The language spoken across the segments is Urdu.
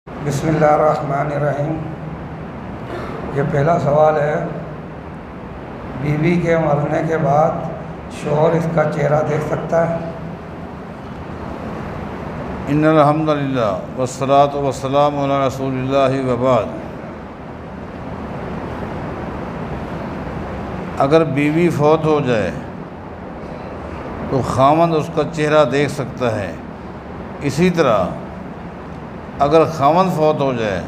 بسم اللہ الرحمن الرحیم۔ یہ پہلا سوال ہے، بیوی کے مرنے کے بعد شوہر اس کا چہرہ دیکھ سکتا ہے؟ ان الحمد للہ والصلاۃ والسلام علی رسول اللہ وبعد۔ اگر بیوی فوت ہو جائے تو خاوند اس کا چہرہ دیکھ سکتا ہے۔ اسی طرح اگر خاوند فوت ہو جائے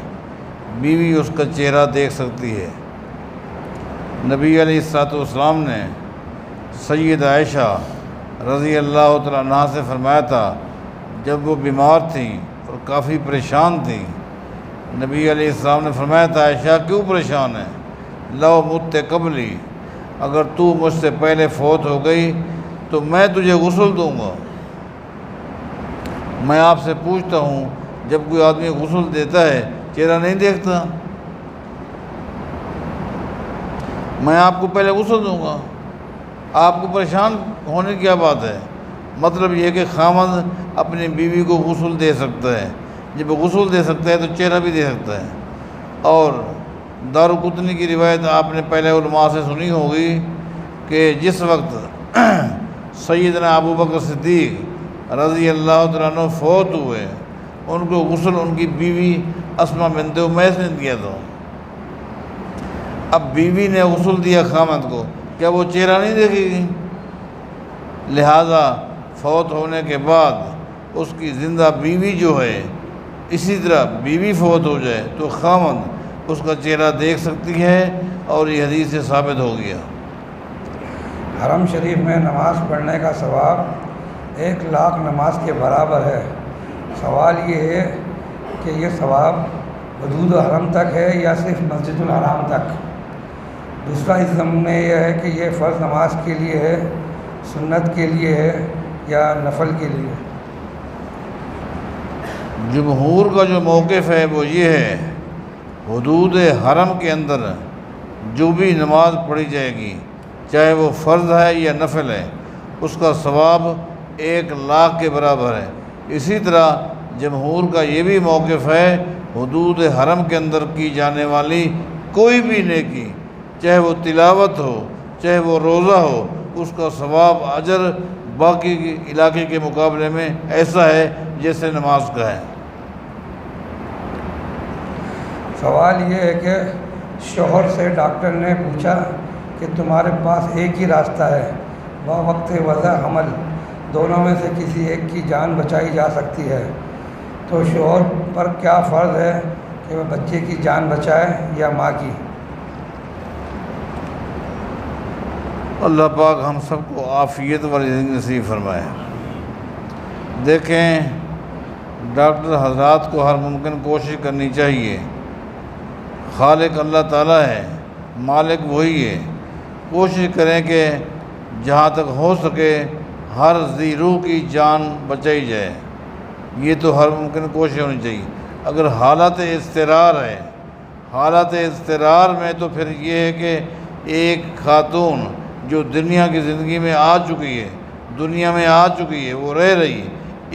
بیوی اس کا چہرہ دیکھ سکتی ہے۔ نبی علیہ الصلوۃ والسلام نے سید عائشہ رضی اللہ تعالیٰ عنہا سے فرمایا تھا، جب وہ بیمار تھیں اور کافی پریشان تھیں، نبی علیہ السلام نے فرمایا تھا، عائشہ کیوں پریشان ہے؟ لو مت قبلی، اگر تو مجھ سے پہلے فوت ہو گئی تو میں تجھے غسل دوں گا۔ میں آپ سے پوچھتا ہوں، جب کوئی آدمی غسل دیتا ہے چہرہ نہیں دیکھتا؟ میں آپ کو پہلے غسل دوں گا، آپ کو پریشان ہونے کی کیا بات ہے؟ مطلب یہ کہ خاوند اپنی بیوی کو غسل دے سکتا ہے۔ جب غسل دے سکتا ہے تو چہرہ بھی دے سکتا ہے۔ اور دارقطنی کی روایت آپ نے پہلے علماء سے سنی ہوگی کہ جس وقت سیدنا ابو بکر صدیق رضی اللہ تعالیٰ عنہ فوت ہوئے، ان کو غسل ان کی بیوی اسماء بنت امیس نے دیا تھا۔ اب بیوی نے غسل دیا خاوند کو، کیا وہ چہرہ نہیں دیکھے گی؟ لہذا فوت ہونے کے بعد اس کی زندہ بیوی جو ہے، اسی طرح بیوی فوت ہو جائے تو خاوند اس کا چہرہ دیکھ سکتی ہے، اور یہ حدیث سے ثابت ہو گیا۔ حرم شریف میں نماز پڑھنے کا ثواب 1,00,000 نماز کے برابر ہے۔ سوال یہ ہے کہ یہ ثواب حدود حرم تک ہے یا صرف مسجد الحرام تک؟ دوسرا اس ضمن میں یہ ہے کہ یہ فرض نماز کے لیے ہے، سنت کے لیے ہے یا نفل کے لیے؟ جمہور کا جو موقف ہے وہ یہ ہے، حدود حرم کے اندر جو بھی نماز پڑھی جائے گی، چاہے وہ فرض ہے یا نفل ہے، اس کا ثواب 1,00,000 کے برابر ہے۔ اسی طرح جمہور کا یہ بھی موقف ہے، حدود حرم کے اندر کی جانے والی کوئی بھی نیکی، چاہے وہ تلاوت ہو، چاہے وہ روزہ ہو، اس کا ثواب اجر باقی علاقے کے مقابلے میں ایسا ہے جیسے نماز کا ہے۔ سوال یہ ہے کہ شوہر سے ڈاکٹر نے پوچھا کہ تمہارے پاس ایک ہی راستہ ہے، وقت وضع حمل دونوں میں سے کسی ایک کی جان بچائی جا سکتی ہے، تو شوہر پر کیا فرض ہے کہ وہ بچے کی جان بچائے یا ماں کی؟ اللہ پاک ہم سب کو عافیت والی زندگی نصیب فرمائے۔ دیکھیں، ڈاکٹر حضرات کو ہر ممکن کوشش کرنی چاہیے۔ خالق اللہ تعالیٰ ہے، مالک وہی ہے۔ کوشش کریں کہ جہاں تک ہو سکے ہر ذی روح کی جان بچائی جائے، یہ تو ہر ممکن کوشش ہونی چاہیے۔ اگر حالت اضطرار ہے، حالت اضطرار میں تو پھر یہ ہے کہ ایک خاتون جو دنیا کی زندگی میں آ چکی ہے، دنیا میں آ چکی ہے، وہ رہ رہی ہے،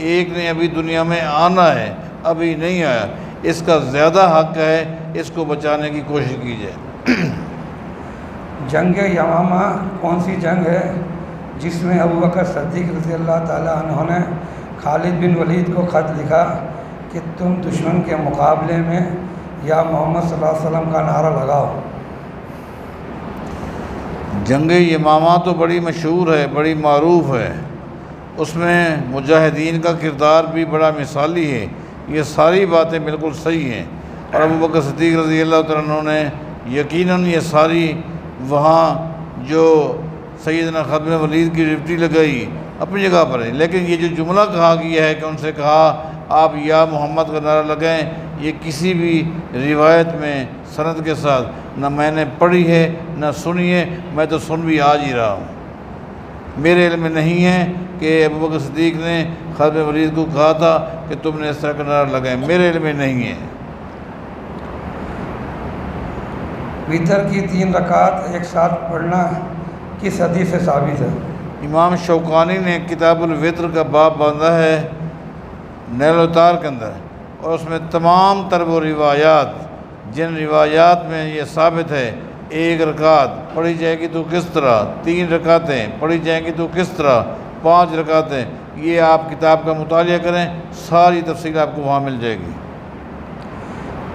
ایک نے ابھی دنیا میں آنا ہے، ابھی نہیں آیا، اس کا زیادہ حق ہے، اس کو بچانے کی کوشش کی جائے۔ جنگ یمامہ کون سی جنگ ہے جس میں ابو بکر صدیق رضی اللہ تعالیٰ عنہ نے خالد بن ولید کو خط لکھا کہ تم دشمن کے مقابلے میں یا محمد صلی اللہ علیہ وسلم کا نعرہ لگاؤ؟ جنگ یمامہ تو بڑی مشہور ہے، بڑی معروف ہے، اس میں مجاہدین کا کردار بھی بڑا مثالی ہے۔ یہ ساری باتیں بالکل صحیح ہیں، اور ابو بکر صدیق رضی اللہ تعالیٰ عنہ نے یقیناً یہ ساری وہاں جو سیدنا خالد بن ولید کی ڈیوٹی لگائی اپنی جگہ پر ہے، لیکن یہ جو جملہ کہا گیا ہے کہ ان سے کہا آپ یا محمد کا نعرہ لگائیں، یہ کسی بھی روایت میں سند کے ساتھ نہ میں نے پڑھی ہے نہ سنی ہے، میں تو سن بھی آج ہی رہا ہوں۔ میرے علم میں نہیں ہے کہ ابو بکر صدیق نے خالد بن ولید کو کہا تھا کہ تم نے اس طرح کا نعرہ لگائیں، میرے علم میں نہیں ہے۔ وتر کی 3 رکعت ایک ساتھ پڑھنا کس حدیث سے ثابت ہے؟ امام شوکانی نے کتاب الوتر کا باب باندھا ہے نیل اتار کے اندر، اور اس میں تمام تر وہ روایات جن روایات میں یہ ثابت ہے 1 رکعت پڑھی جائے گی تو کس طرح، 3 رکعتیں پڑھی جائیں گی تو کس طرح، 5 رکعتیں، یہ آپ کتاب کا مطالعہ کریں، ساری تفصیل آپ کو وہاں مل جائے گی۔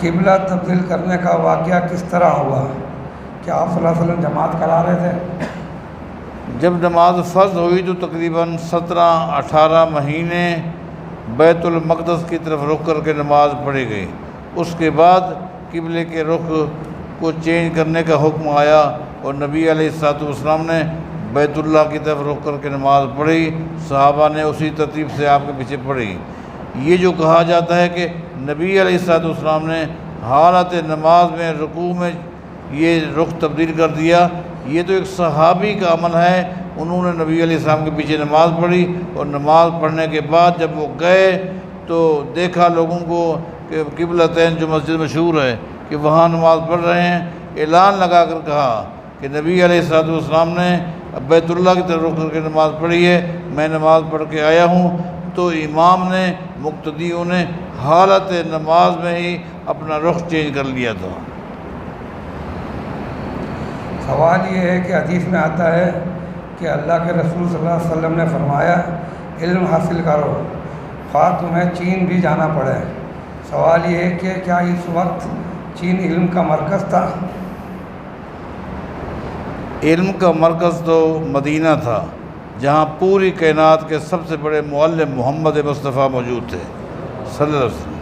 قبلہ تبدیل کرنے کا واقعہ کس طرح ہوا؟ کیا آپ صلی اللہ علیہ وسلم جماعت کرا رہے تھے؟ جب نماز فرض ہوئی تو تقریباً 17-18 مہینے بیت المقدس کی طرف رخ کر کے نماز پڑھی گئی۔ اس کے بعد قبلے کے رخ کو چینج کرنے کا حکم آیا اور نبی علیہ السلام نے بیت اللہ کی طرف رخ کر کے نماز پڑھی، صحابہ نے اسی ترتیب سے آپ کے پیچھے پڑھی۔ یہ جو کہا جاتا ہے کہ نبی علیہ السلام نے حالت نماز میں رکوع میں یہ رخ تبدیل کر دیا، یہ تو ایک صحابی کا عمل ہے۔ انہوں نے نبی علیہ السلام کے پیچھے نماز پڑھی اور نماز پڑھنے کے بعد جب وہ گئے تو دیکھا لوگوں کو کہ قبلتین جو مسجد مشہور ہے کہ وہاں نماز پڑھ رہے ہیں، اعلان لگا کر کہا کہ نبی علیہ السلام نے بیت اللہ کی طرف رخ کر کے نماز پڑھی ہے، میں نماز پڑھ کے آیا ہوں۔ تو امام نے، مقتدیوں نے حالت نماز میں ہی اپنا رخ چینج کر لیا تھا۔ سوال یہ ہے کہ حدیث میں آتا ہے کہ اللہ کے رسول صلی اللہ علیہ وسلم نے فرمایا علم حاصل کرو خواہ تمہیں چین بھی جانا پڑے۔ سوال یہ ہے کہ کیا اس وقت چین علم کا مرکز تھا؟ علم کا مرکز تو مدینہ تھا، جہاں پوری کائنات کے سب سے بڑے معلم محمد مصطفیٰ موجود تھے صلی اللہ علیہ وسلم۔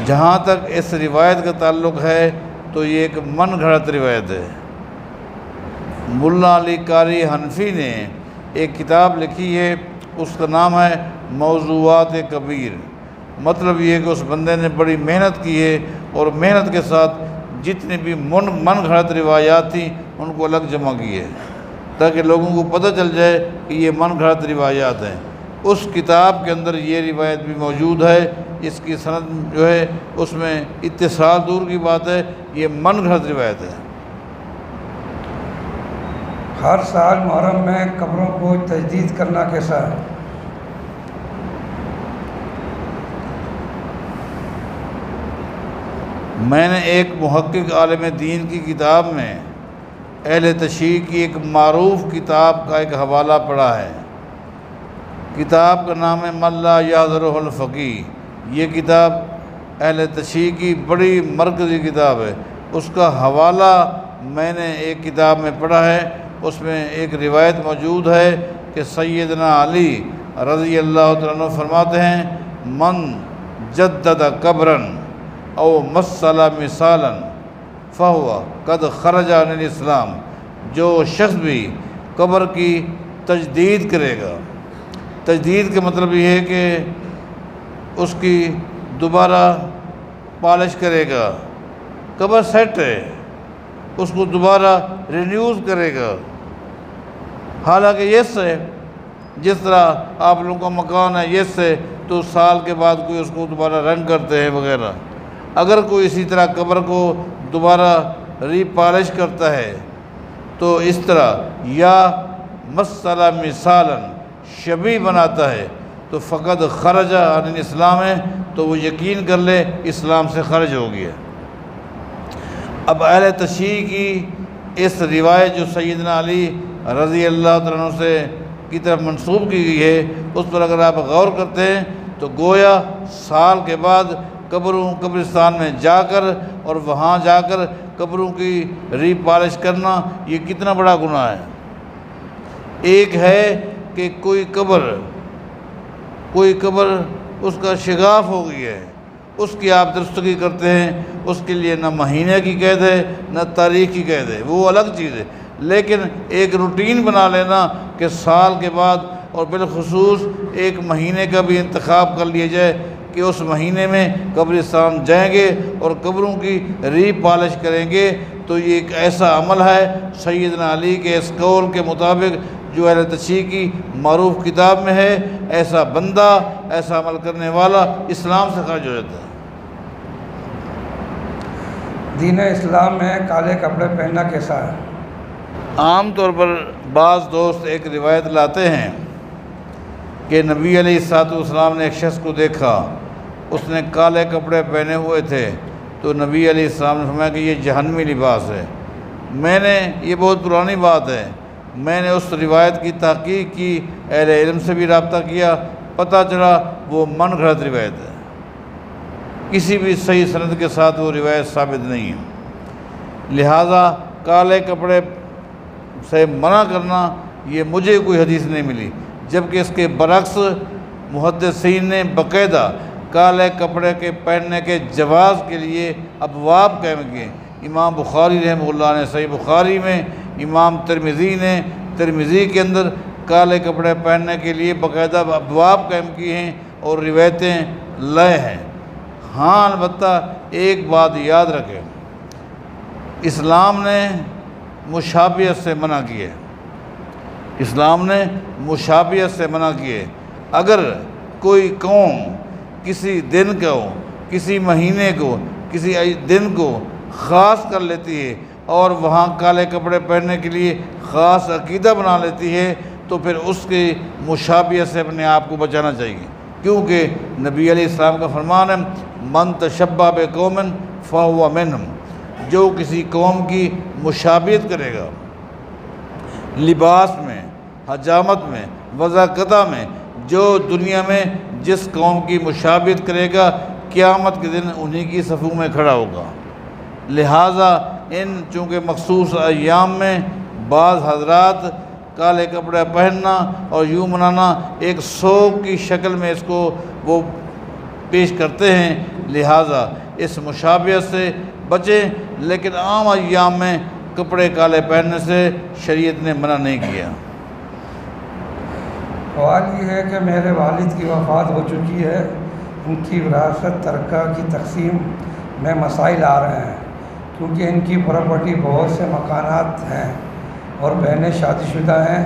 جہاں تک اس روایت کا تعلق ہے تو یہ ایک من گھڑت روایت ہے۔ ملا علی قاری حنفی نے ایک کتاب لکھی ہے، اس کا نام ہے موضوعات کبیر۔ مطلب یہ کہ اس بندے نے بڑی محنت کی ہے اور محنت کے ساتھ جتنی بھی من گھڑت روایات تھیں ان کو الگ جمع کی ہے تاکہ لوگوں کو پتہ چل جائے کہ یہ من گھڑت روایات ہیں۔ اس کتاب کے اندر یہ روایت بھی موجود ہے، اس کی سند جو ہے اس میں اتصال دور کی بات ہے، یہ من گھڑت روایت ہے۔ ہر سال محرم میں قبروں کو تجدید کرنا کیسا ہے؟ میں نے ایک محقق عالم دین کی کتاب میں اہل تشیع کی ایک معروف کتاب کا ایک حوالہ پڑھا ہے۔ کتاب کا نام ہے من لا یحضرہ الفقیہ۔ یہ کتاب اہل تشیع کی بڑی مرکزی کتاب ہے۔ اس کا حوالہ میں نے ایک کتاب میں پڑھا ہے، اس میں ایک روایت موجود ہے کہ سیدنا علی رضی اللہ تعالیٰ عنہ فرماتے ہیں من جدد قبراً او مثل مثالاً فہو قد خرج عن الاسلام۔ جو شخص بھی قبر کی تجدید کرے گا، تجدید کا مطلب یہ ہے کہ اس کی دوبارہ پالش کرے گا، قبر سیٹ ہے اس کو دوبارہ رینیوز کرے گا۔ حالانکہ یس ہے، جس طرح آپ لوگوں کا مکان ہے یس ہے تو سال کے بعد کوئی اس کو دوبارہ رنگ کرتے ہیں وغیرہ، اگر کوئی اسی طرح قبر کو دوبارہ ری پالش کرتا ہے تو اس طرح، یا مثلا مثالاً شبیہ بناتا ہے تو فقط خرج عن الاسلام ہے، تو وہ یقین کر لے اسلام سے خرج ہو گیا۔ اب اہل تشیع کی اس روایت جو سیدنا علی رضی اللہ تعالیٰ عنہ سے کی طرف منسوب کی گئی ہے، اس پر اگر آپ غور کرتے ہیں تو گویا سال کے بعد قبرستان میں جا کر اور وہاں جا کر قبروں کی ری پالش کرنا یہ کتنا بڑا گناہ ہے۔ ایک ہے کہ کوئی قبر اس کا شگاف ہو گئی ہے، اس کی آپ درستگی کرتے ہیں، اس کے لیے نہ مہینے کی قید ہے نہ تاریخ کی قید ہے، وہ الگ چیز ہے۔ لیکن ایک روٹین بنا لینا کہ سال کے بعد اور بالخصوص ایک مہینے کا بھی انتخاب کر لیا جائے کہ اس مہینے میں قبرستان جائیں گے اور قبروں کی ری پالش کریں گے، تو یہ ایک ایسا عمل ہے سیدنا علی کے اس قول کے مطابق جو اہل تشیع کی معروف کتاب میں ہے، ایسا بندہ، ایسا عمل کرنے والا اسلام سے خارج ہو جاتا ہے۔ دین اسلام میں کالے کپڑے پہننا کیسا ہے؟ عام طور پر بعض دوست ایک روایت لاتے ہیں کہ نبی علیہ السلام نے ایک شخص کو دیکھا اس نے کالے کپڑے پہنے ہوئے تھے تو نبی علیہ السلام نے فرمایا کہ یہ جہنمی لباس ہے۔ میں نے، یہ بہت پرانی بات ہے، میں نے اس روایت کی تحقیق کی، اہل علم سے بھی رابطہ کیا، پتہ چلا وہ من گھڑت روایت ہے، کسی بھی صحیح سند کے ساتھ وہ روایت ثابت نہیں ہے۔ لہٰذا کالے کپڑے سے منع کرنا، یہ مجھے کوئی حدیث نہیں ملی، جبکہ اس کے برعکس محدثین نے باقاعدہ کالے کپڑے کے پہننے کے جواز کے لیے ابواب قائم کیے۔ امام بخاری رحمہ اللہ نے صحیح بخاری میں، امام ترمذی نے ترمذی کے اندر کالے کپڑے پہننے کے لیے باقاعدہ ابواب قائم کیے ہیں اور روایتیں لائے ہیں۔ ہاں البتہ ایک بات یاد رکھیں، اسلام نے مشابہت سے منع کی ہے، اسلام نے مشابہت سے منع کی ہے۔ اگر کوئی قوم کسی دن کو، کسی مہینے کو، کسی دن کو خاص کر لیتی ہے اور وہاں کالے کپڑے پہننے کے لیے خاص عقیدہ بنا لیتی ہے تو پھر اس کی مشابہت سے اپنے آپ کو بچانا چاہیے، کیونکہ نبی علیہ السلام کا فرمان ہے من تشبہ بقوم فہو منہم، جو کسی قوم کی مشابہت کرے گا لباس میں، حجامت میں، وضاقتہ میں، جو دنیا میں جس قوم کی مشابہت کرے گا قیامت کے دن انہی کی صفوں میں کھڑا ہوگا۔ لہٰذا ان چونکہ مخصوص ایام میں بعض حضرات کالے کپڑے پہننا اور یوں منانا ایک سوگ کی شکل میں اس کو وہ پیش کرتے ہیں، لہٰذا اس مشابہت سے بچیں، لیکن عام ایام میں کپڑے کالے پہننے سے شریعت نے منع نہیں کیا۔ سوال یہ ہے کہ میرے والد کی وفات ہو چکی ہے، ان کی وراثت ترکہ کی تقسیم میں مسائل آ رہے ہیں، کیونکہ ان کی پراپرٹی بہت سے مکانات ہیں اور بہنیں شادی شدہ ہیں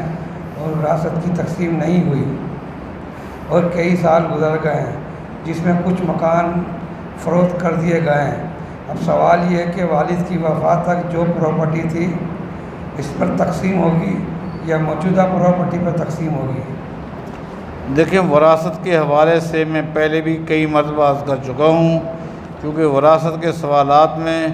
اور وراثت کی تقسیم نہیں ہوئی اور کئی سال گزر گئے ہیں، جس میں کچھ مکان فروخت کر دیے گئے ہیں۔ اب سوال یہ ہے کہ والد کی وفات تک جو پراپرٹی تھی اس پر تقسیم ہوگی یا موجودہ پراپرٹی پر تقسیم ہوگی؟ دیکھیں، وراثت کے حوالے سے میں پہلے بھی کئی مرتبہ عرض کر چکا ہوں، کیونکہ وراثت کے سوالات میں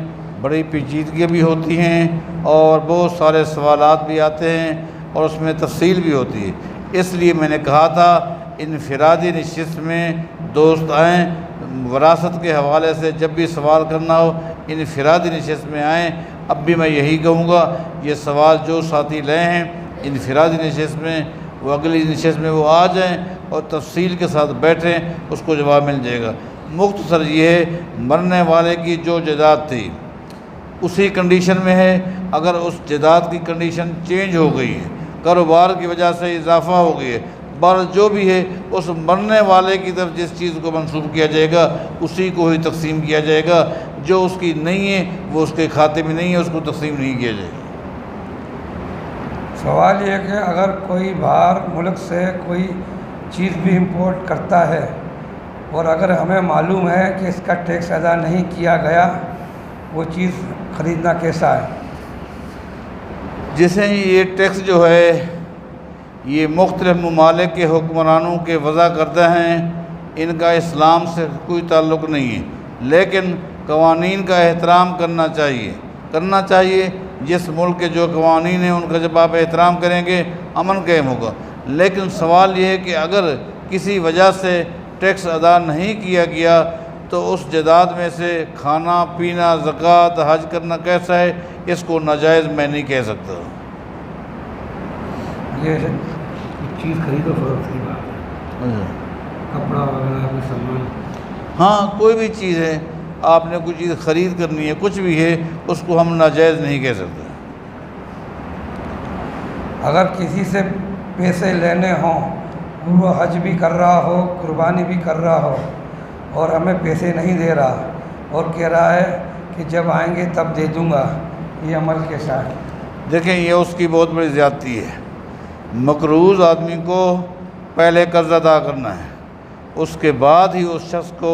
بڑی پیچیدگیاں بھی ہوتی ہیں اور بہت سارے سوالات بھی آتے ہیں اور اس میں تفصیل بھی ہوتی ہے۔ اس لیے میں نے کہا تھا انفرادی نشست میں دوست آئیں، وراثت کے حوالے سے جب بھی سوال کرنا ہو انفرادی نشست میں آئیں۔ اب بھی میں یہی کہوں گا، یہ سوال جو ساتھی لے ہیں انفرادی نشست میں، وہ اگلی نشست میں وہ آ جائیں اور تفصیل کے ساتھ بیٹھیں، اس کو جواب مل جائے گا۔ مختصر یہ ہے، مرنے والے کی جو جائیداد تھی اسی کنڈیشن میں ہے، اگر اس جائیداد کی کنڈیشن چینج ہو گئی ہے، کاروبار کی وجہ سے اضافہ ہو گئی ہے، بہرحال جو بھی ہے اس مرنے والے کی طرف جس چیز کو منسوب کیا جائے گا اسی کو ہی تقسیم کیا جائے گا، جو اس کی نہیں ہے وہ اس کے کھاتے میں نہیں ہے، اس کو تقسیم نہیں کیا جائے گا۔ سوال یہ ہے کہ اگر کوئی باہر ملک سے کوئی چیز بھی امپورٹ کرتا ہے اور اگر ہمیں معلوم ہے کہ اس کا ٹیکس ادا نہیں کیا گیا، وہ چیز خریدنا کیسا ہے؟ جیسے یہ ٹیکس جو ہے یہ مختلف ممالک کے حکمرانوں کے وضع کردہ ہیں، ان کا اسلام سے کوئی تعلق نہیں ہے، لیکن قوانین کا احترام کرنا چاہیے۔ جس ملک کے جو قوانین ہیں ان کا جب آپ احترام کریں گے امن قائم ہوگا۔ لیکن سوال یہ ہے کہ اگر کسی وجہ سے ٹیکس ادا نہیں کیا گیا تو اس جائیداد میں سے کھانا پینا، زکوٰۃ، حج کرنا کیسا ہے، اس کو ناجائز میں نہیں کہہ سکتا۔ یہ چیز خرید و فروخت کی بات ہے، کپڑا وغیرہ کوئی سامان، ہاں کوئی بھی چیز ہے، آپ نے کوئی چیز خرید کرنی ہے، کچھ بھی ہے، اس کو ہم ناجائز نہیں کہہ سکتے۔ اگر کسی سے پیسے لینے ہوں، وہ حج بھی کر رہا ہو، قربانی بھی کر رہا ہو اور ہمیں پیسے نہیں دے رہا اور کہہ رہا ہے کہ جب آئیں گے تب دے دوں گا، یہ عمل کیسا ہے؟ دیکھیں، یہ اس کی بہت بڑی زیادتی ہے۔ مقروض آدمی کو پہلے قرض ادا کرنا ہے، اس کے بعد ہی اس شخص کو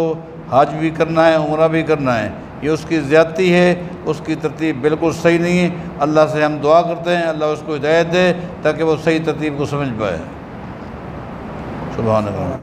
حج بھی کرنا ہے، عمرہ بھی کرنا ہے، یہ اس کی زیادتی ہے، اس کی ترتیب بالکل صحیح نہیں ہے۔ اللہ سے ہم دعا کرتے ہیں اللہ اس کو ہدایت دے تاکہ وہ صحیح ترتیب کو سمجھ پائے۔ سبحان اللہ۔